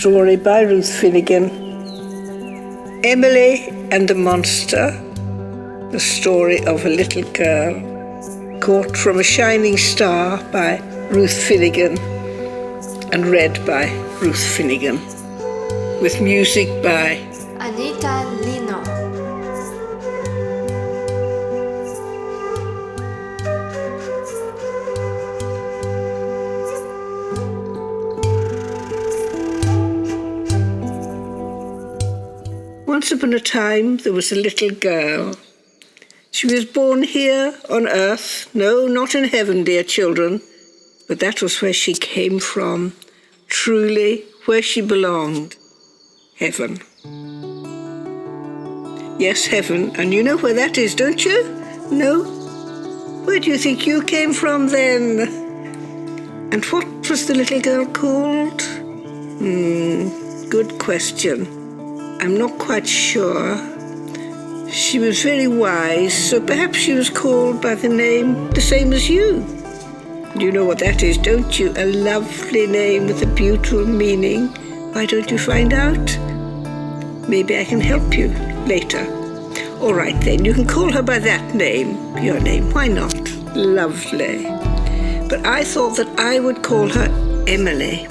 story by Ruth Finnegan. Emily and the Monster, the story of a little girl, caught from a shining star by Ruth Finnegan and read by Ruth Finnegan, with music by Anita Lino. Once upon a time, there was a little girl. She was born here on earth. No, not in heaven, dear children, but that was where she came from, truly where she belonged, heaven. Yes, heaven, and you know where that is, don't you? No? Where do you think you came from then? And what was the little girl called? Good question. I'm not quite sure. She was very wise, so perhaps she was called by the name the same as you. You know what that is, don't you? A lovely name with a beautiful meaning. Why don't you find out? Maybe I can help you later. All right then, you can call her by that name, your name. Why not? Lovely. But I thought that I would call her Emily.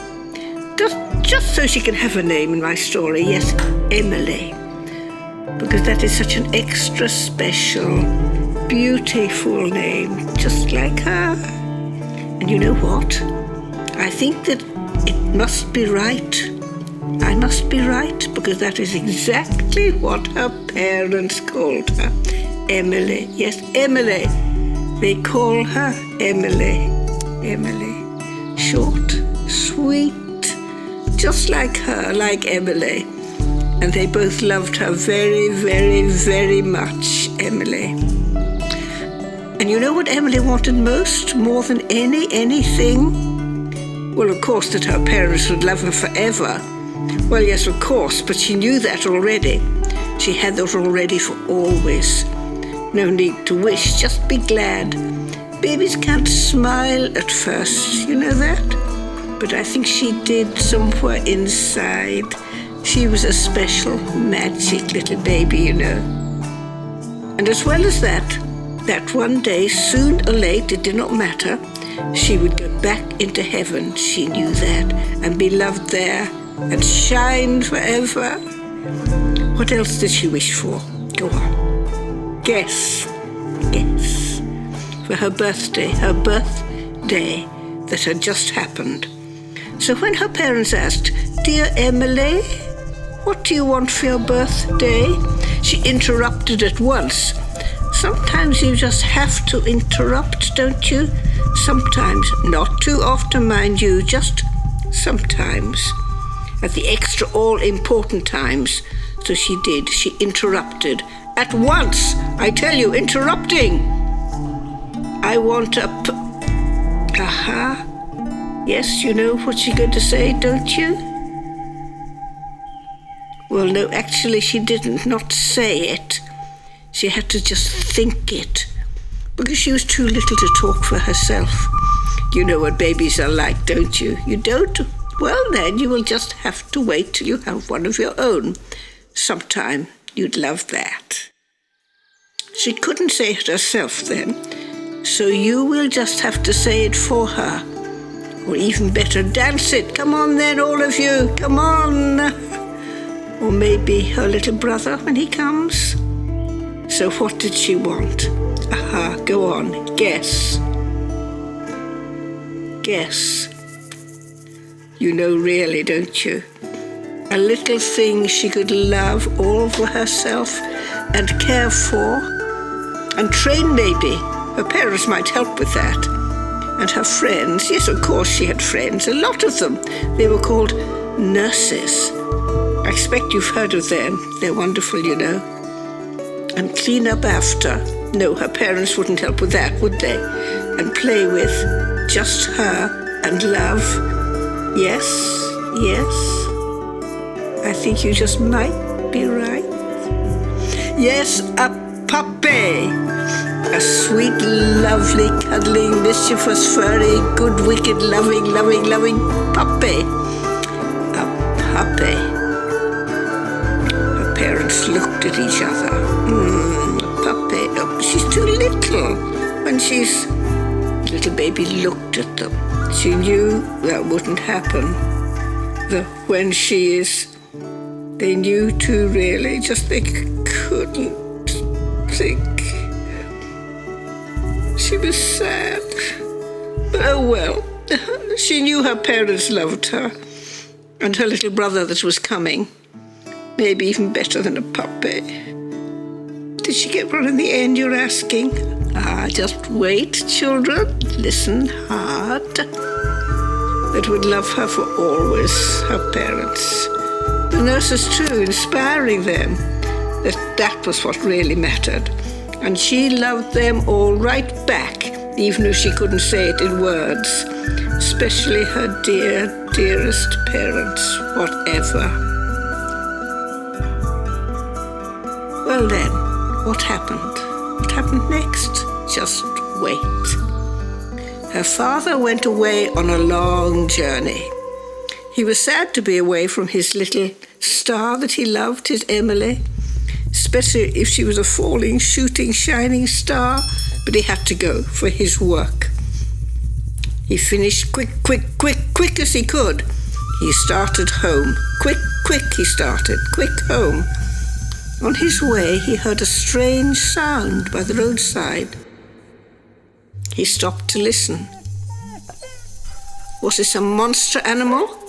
Just so she can have a name in my story. Yes, Emily. Because that is such an extra special, beautiful name, just like her. And you know what? I think that it must be right. I must be right, because that is exactly what her parents called her. Emily. Yes, Emily. They call her Emily. Emily. Short, sweet, just like her, like Emily. And they both loved her very, very, very much, Emily. And you know what Emily wanted most, more than anything? Well, of course, that her parents would love her forever. Well, yes, of course, but she knew that already. She had that already for always. No need to wish, just be glad. Babies can't smile at first, you know that? But I think she did somewhere inside. She was a special, magic little baby, you know. And as well as that one day, soon or late, it did not matter, she would go back into heaven, she knew that, and be loved there, and shine forever. What else did she wish for? Go on. Guess. For her birthday that had just happened. So when her parents asked, "Dear Emily, what do you want for your birthday?" she interrupted at once. Sometimes you just have to interrupt, don't you? Sometimes, not too often, mind you, just sometimes. At the extra all-important times. So she did, she interrupted. At once, I tell you, interrupting. I want a Aha. Yes, you know what she's going to say, don't you? Well, no, actually she didn't not say it. She had to just think it, because she was too little to talk for herself. You know what babies are like, don't you? You don't? Well, then you will just have to wait till you have one of your own. Sometime you'd love that. She couldn't say it herself then, so you will just have to say it for her. Or even better, dance it. Come on then, all of you. Come on. Or maybe her little brother when he comes. So what did she want? Aha, go on. Guess. You know really, don't you? A little thing she could love all for herself and care for and train maybe. Her parents might help with that. And her friends, yes, of course she had friends, a lot of them. They were called nurses. I expect you've heard of them. They're wonderful, you know. And clean up after. No, her parents wouldn't help with that, would they? And play with just her and love. Yes. I think you just might be right. Yes, a puppy. A sweet, lovely, cuddling, mischievous, furry, good, wicked, loving puppy. A puppy. Her parents looked at each other. Puppy. Oh, she's too little. When she's... Little baby looked at them. She knew that wouldn't happen. That when she is... They knew too, really. Just they couldn't think. She was sad. Oh, well. She knew her parents loved her. And her little brother that was coming. Maybe even better than a puppy. Did she get one in the end, you're asking? Just wait, children. Listen hard. That would love her for always, her parents. The nurses, too, inspiring them. That was what really mattered. And she loved them all right back, even if she couldn't say it in words. Especially her dear, dearest parents, whatever. Well then, what happened? What happened next? Just wait. Her father went away on a long journey. He was sad to be away from his little star that he loved, his Emily, especially if she was a falling, shooting, shining star, but he had to go for his work. He finished quick as he could. He started home. Quick, he started. Quick home. On his way, he heard a strange sound by the roadside. He stopped to listen. Was it some monster animal?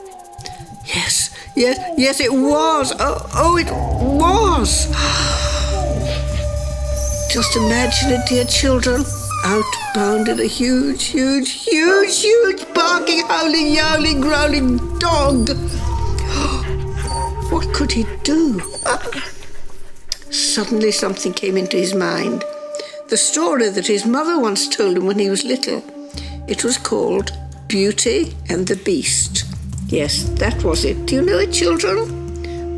Yes, it was. Oh, it was. Just imagine it, dear children. Out bounded a huge, barking, howling, yowling, growling dog. What could he do? Suddenly something came into his mind. The story that his mother once told him when he was little. It was called Beauty and the Beast. Yes, that was it. Do you know it, children?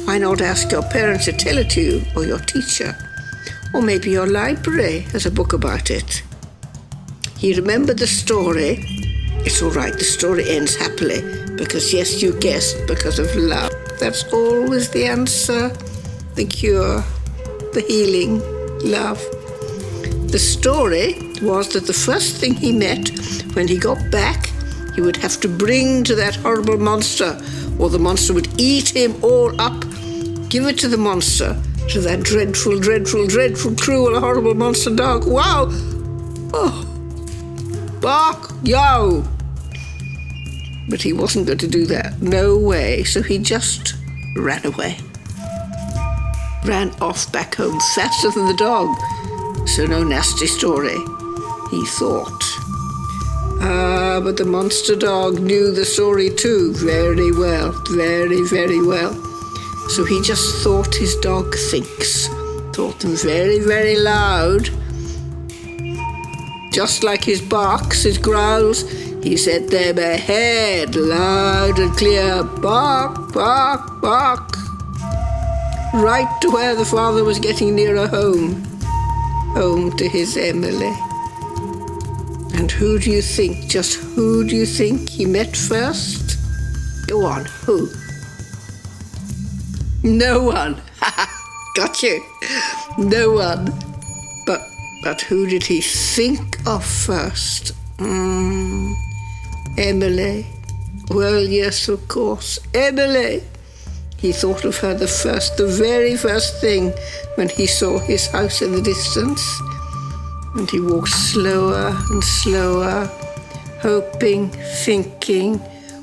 Why not ask your parents to tell it to you, or your teacher? Or maybe your library has a book about it. He remembered the story. It's all right, the story ends happily, because yes, you guessed, because of love. That's always the answer, the cure, the healing, love. The story was that the first thing he met when he got back, he would have to bring to that horrible monster, or the monster would eat him all up. Give it to the monster, to that dreadful, cruel, horrible monster dog. Wow! Oh! Bark! Yo! But he wasn't going to do that. No way. So he just ran away. Ran off back home faster than the dog. So no nasty story, he thought. But the monster dog knew the story too very well, very well. So he just thought his dog thinks. Thought them very loud. Just like his barks, his growls, he said them ahead, loud and clear. Bark, bark, bark. Right to where the father was getting nearer home. Home to his Emily. And who do you think, just who do you think he met first? Go on, who? No one. Got you. No one. But who did he think of first? Emily. Well, yes, of course, Emily. He thought of her the very first thing when he saw his house in the distance. And he walked slower and slower, hoping, thinking,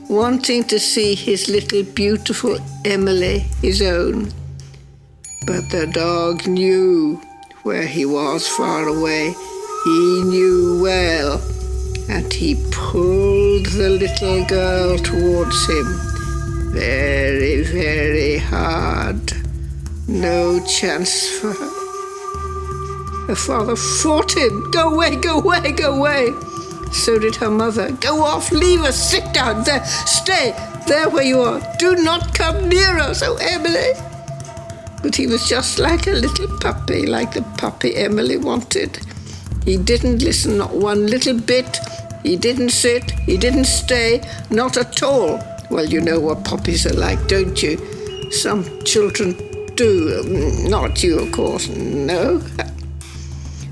wanting to see his little beautiful Emily, his own. But the dog knew where he was far away. He knew well, and he pulled the little girl towards him. Very hard. No chance for her. Her father fought him. Go away. So did her mother. Go off, leave us, sit down there, stay there where you are. Do not come near us, oh Emily. But he was just like a little puppy, like the puppy Emily wanted. He didn't listen, not one little bit. He didn't sit, he didn't stay, not at all. Well, you know what puppies are like, don't you? Some children do. Not you, of course, no.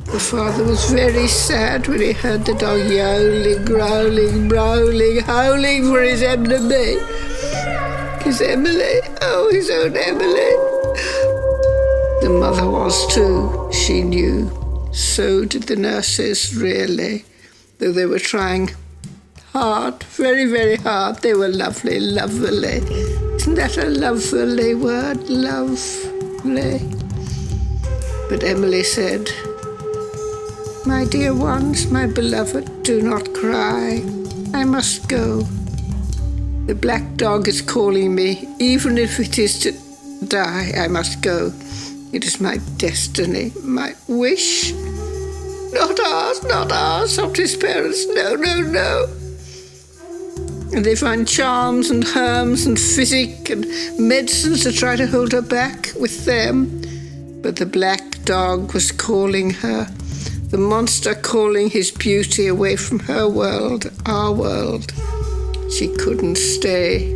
The father was very sad when he heard the dog yowling, growling, growling, howling for his enemy. His Emily, oh, his own Emily. The mother was too, she knew. So did the nurses, really. Though they were trying hard, very, very hard. They were lovely, lovely. Isn't that a lovely word? Lovely. But Emily said, "My dear ones, my beloved, do not cry. I must go. The black dog is calling me. Even if it is to die, I must go. It is my destiny, my wish. Not ours, sobbed his parents. No, no, no." And they found charms and herbs and physic and medicines to try to hold her back with them. But the black dog was calling her, the monster calling his beauty away from her world, our world. She couldn't stay.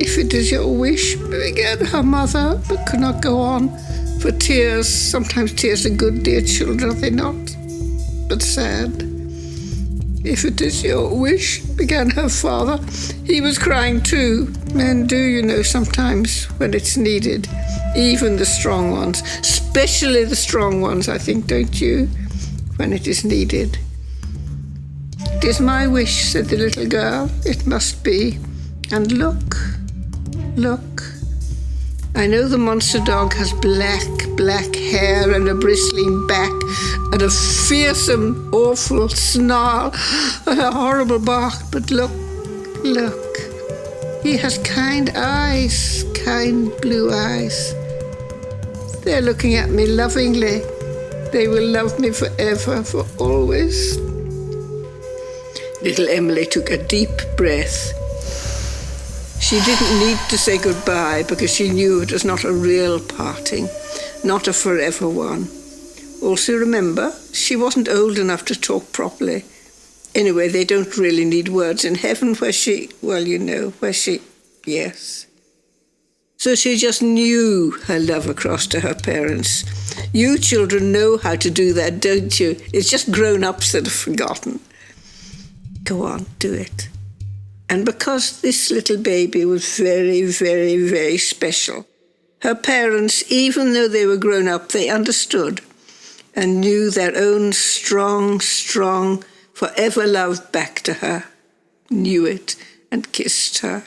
"If it is your wish," began her mother, but could not go on. For tears, sometimes tears are good, dear children, are they not? But sad. "If it is your wish," began her father. He was crying too. Men do, you know, sometimes when it's needed. Even the strong ones, especially the strong ones, I think, don't you? When it is needed. "It is my wish," said the little girl. "It must be. And look. I know the monster dog has black hair and a bristling back and a fearsome, awful snarl and a horrible bark. But look. He has kind eyes, kind blue eyes. They're looking at me lovingly. They will love me forever, for always." Little Emily took a deep breath. She didn't need to say goodbye because she knew it was not a real parting, not a forever one. Also remember, she wasn't old enough to talk properly. Anyway, they don't really need words in heaven yes. So she just knew her love across to her parents. You children know how to do that, don't you? It's just grown-ups that have forgotten. Go on, do it. And because this little baby was very, very, very special, her parents, even though they were grown up, they understood and knew their own strong, forever love back to her, knew it and kissed her.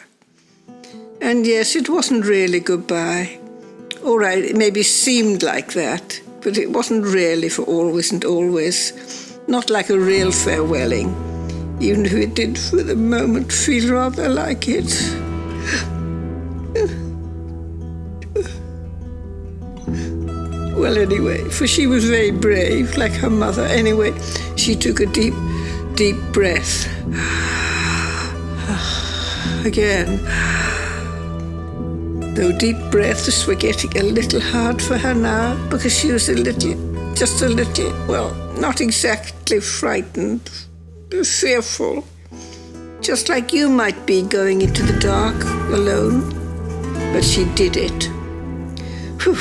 And yes, it wasn't really goodbye. All right, it maybe seemed like that, but it wasn't really for always and always, not like a real farewelling. Even if it did for the moment feel rather like it. Well, anyway, for she was very brave, like her mother. Anyway, she took a deep, deep breath. Again. Though deep breaths were getting a little hard for her now, because she was just a little, well, not exactly frightened, fearful, just like you might be going into the dark alone. But she did it. Whew,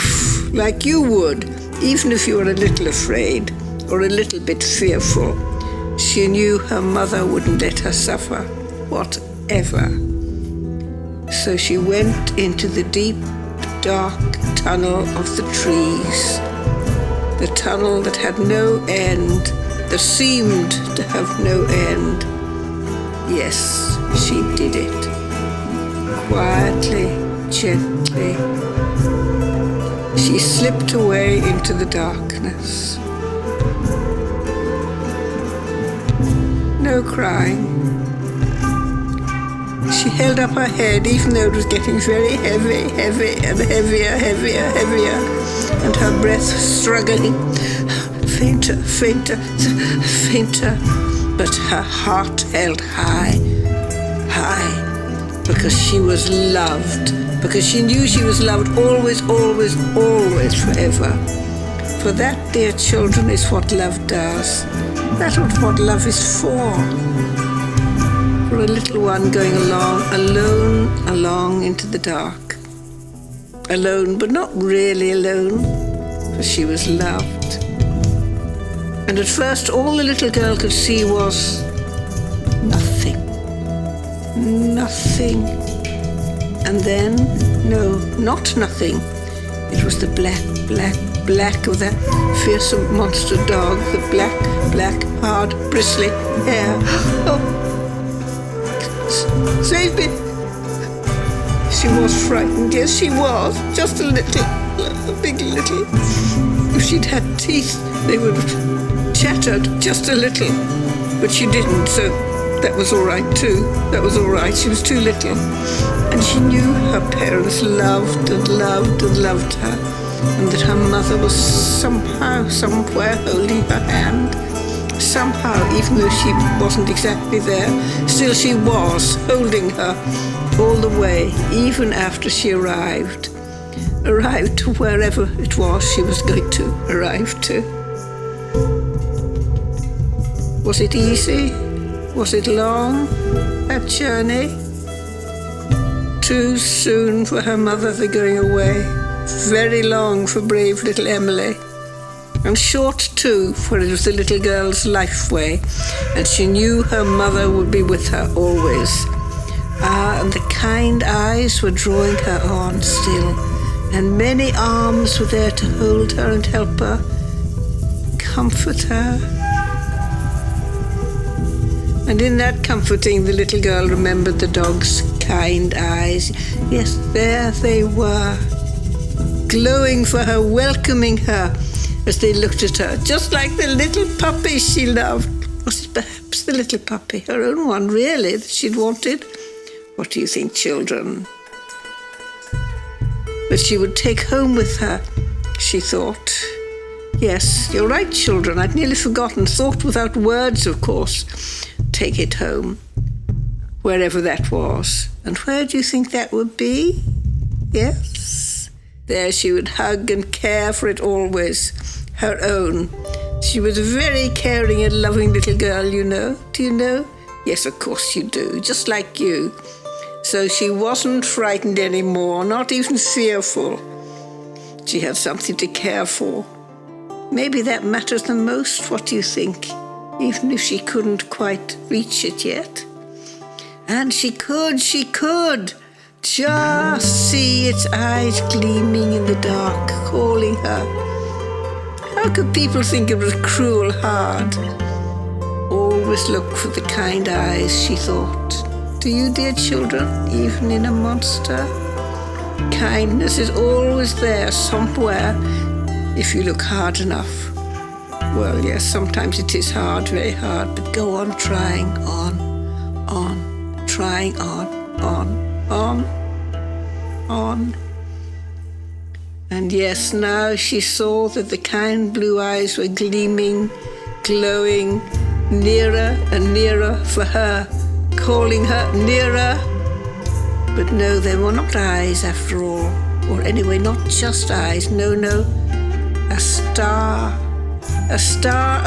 like you would, even if you were a little afraid or a little bit fearful. She knew her mother wouldn't let her suffer, whatever. So she went into the deep, dark tunnel of the trees, the tunnel that had no end, that seemed to have no end. Yes, she did it. Quietly, gently. She slipped away into the darkness. No crying. She held up her head, even though it was getting very heavy, and heavier, and her breath struggling. Fainter, but her heart held high, because she was loved, because she knew she was loved always, forever. For that, dear children, is what love does. That's what love is for. for a little one going along into the dark. Alone, but not really alone, for she was loved. And at first all the little girl could see was nothing. Nothing. And then, no, not nothing. It was the black of that fearsome monster dog, the black, hard, bristly hair. Oh, save me. She was frightened, yes, she was. Just a little, a big little. If she'd had teeth, they would have chattered just a little. But she didn't, so that was all right too. That was all right, she was too little. And she knew her parents loved and loved and loved her, and that her mother was somehow, somewhere holding her hand. Somehow, even though she wasn't exactly there, still she was holding her all the way, even after she arrived to wherever it was she was going to arrive to. Was it easy? Was it long, that journey? Too soon for her mother, the going away. Very long for brave little Emily. And short too, for it was the little girl's life way, and she knew her mother would be with her always. Ah, and the kind eyes were drawing her on still, and many arms were there to hold her and help her, comfort her. And in that comforting, the little girl remembered the dog's kind eyes. Yes, there they were, glowing for her, welcoming her as they looked at her, just like the little puppy she loved. Was it perhaps the little puppy, her own one, really, that she'd wanted? What do you think, children? That she would take home with her, she thought. Yes, you're right, children, I'd nearly forgotten. Thought without words, of course. Take it home, wherever that was. And where do you think that would be? Yes, there she would hug and care for it always, her own. She was a very caring and loving little girl, you know. Do you know? Yes, of course you do, just like you. So she wasn't frightened anymore, not even fearful. She had something to care for. Maybe that matters the most, what do you think? Even if she couldn't quite reach it yet. And she could just see its eyes gleaming in the dark, calling her. How could people think it was cruel hard? Always look for the kind eyes, she thought. Do you, dear children, even in a monster? Kindness is always there somewhere if you look hard enough. Well, yes, sometimes it is hard, very hard, but go on trying, on, trying on. And yes, now she saw that the kind blue eyes were gleaming, glowing, nearer and nearer for her, calling her nearer. But no, they were not eyes after all, or anyway, not just eyes, no, a star. A star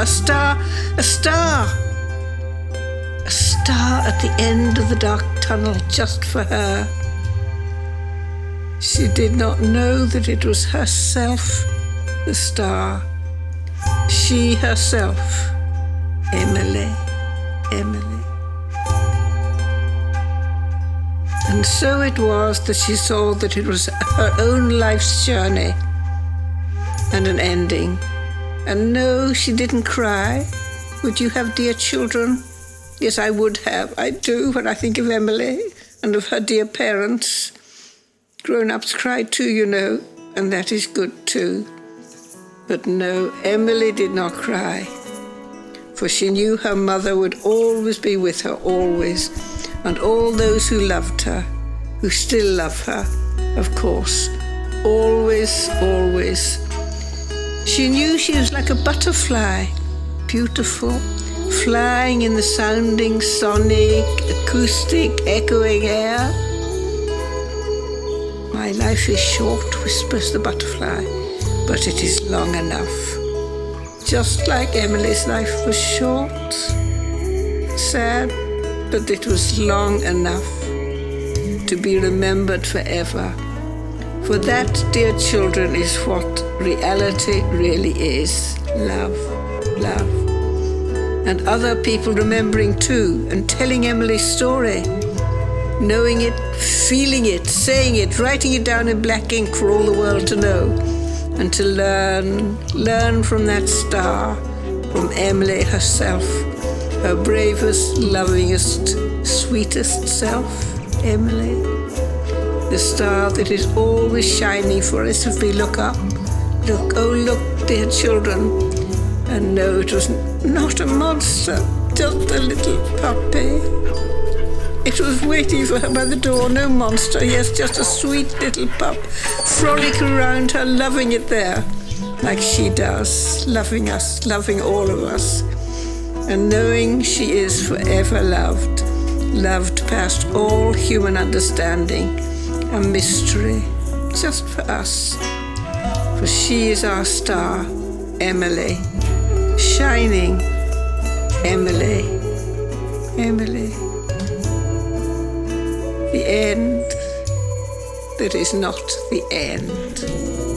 at the end of the dark tunnel just for her. She did not know that it was herself, the star. She herself, Emily. And so it was that she saw that it was her own life's journey and an ending. And no, she didn't cry. Would you have, dear children? Yes, I would have. I do when I think of Emily and of her dear parents. Grown-ups cry too, you know, and that is good too. But no, Emily did not cry, for she knew her mother would always be with her, always, and all those who loved her, who still love her, of course, always, always. She knew she was like a butterfly, beautiful, flying in the sounding, sonic, acoustic, echoing air. My life is short, whispers the butterfly, but it is long enough. Just like Emily's life was short, sad, but it was long enough to be remembered forever. For that, dear children, is what reality really is. Love, love. And other people remembering too, and telling Emily's story, knowing it, feeling it, saying it, writing it down in black ink for all the world to know, and to learn from that star, from Emily herself, her bravest, lovingest, sweetest self, Emily. The star that is always shining for us if we look up. Look, oh look, dear children. And no, it was not a monster, just a little puppy. It was waiting for her by the door, no monster, yes, just a sweet little pup, frolicking around her, loving it there, like she does, loving us, loving all of us, and knowing she is forever loved, loved past all human understanding, a mystery, just for us, for she is our star, Emily, shining, Emily, Emily. The end that is not the end.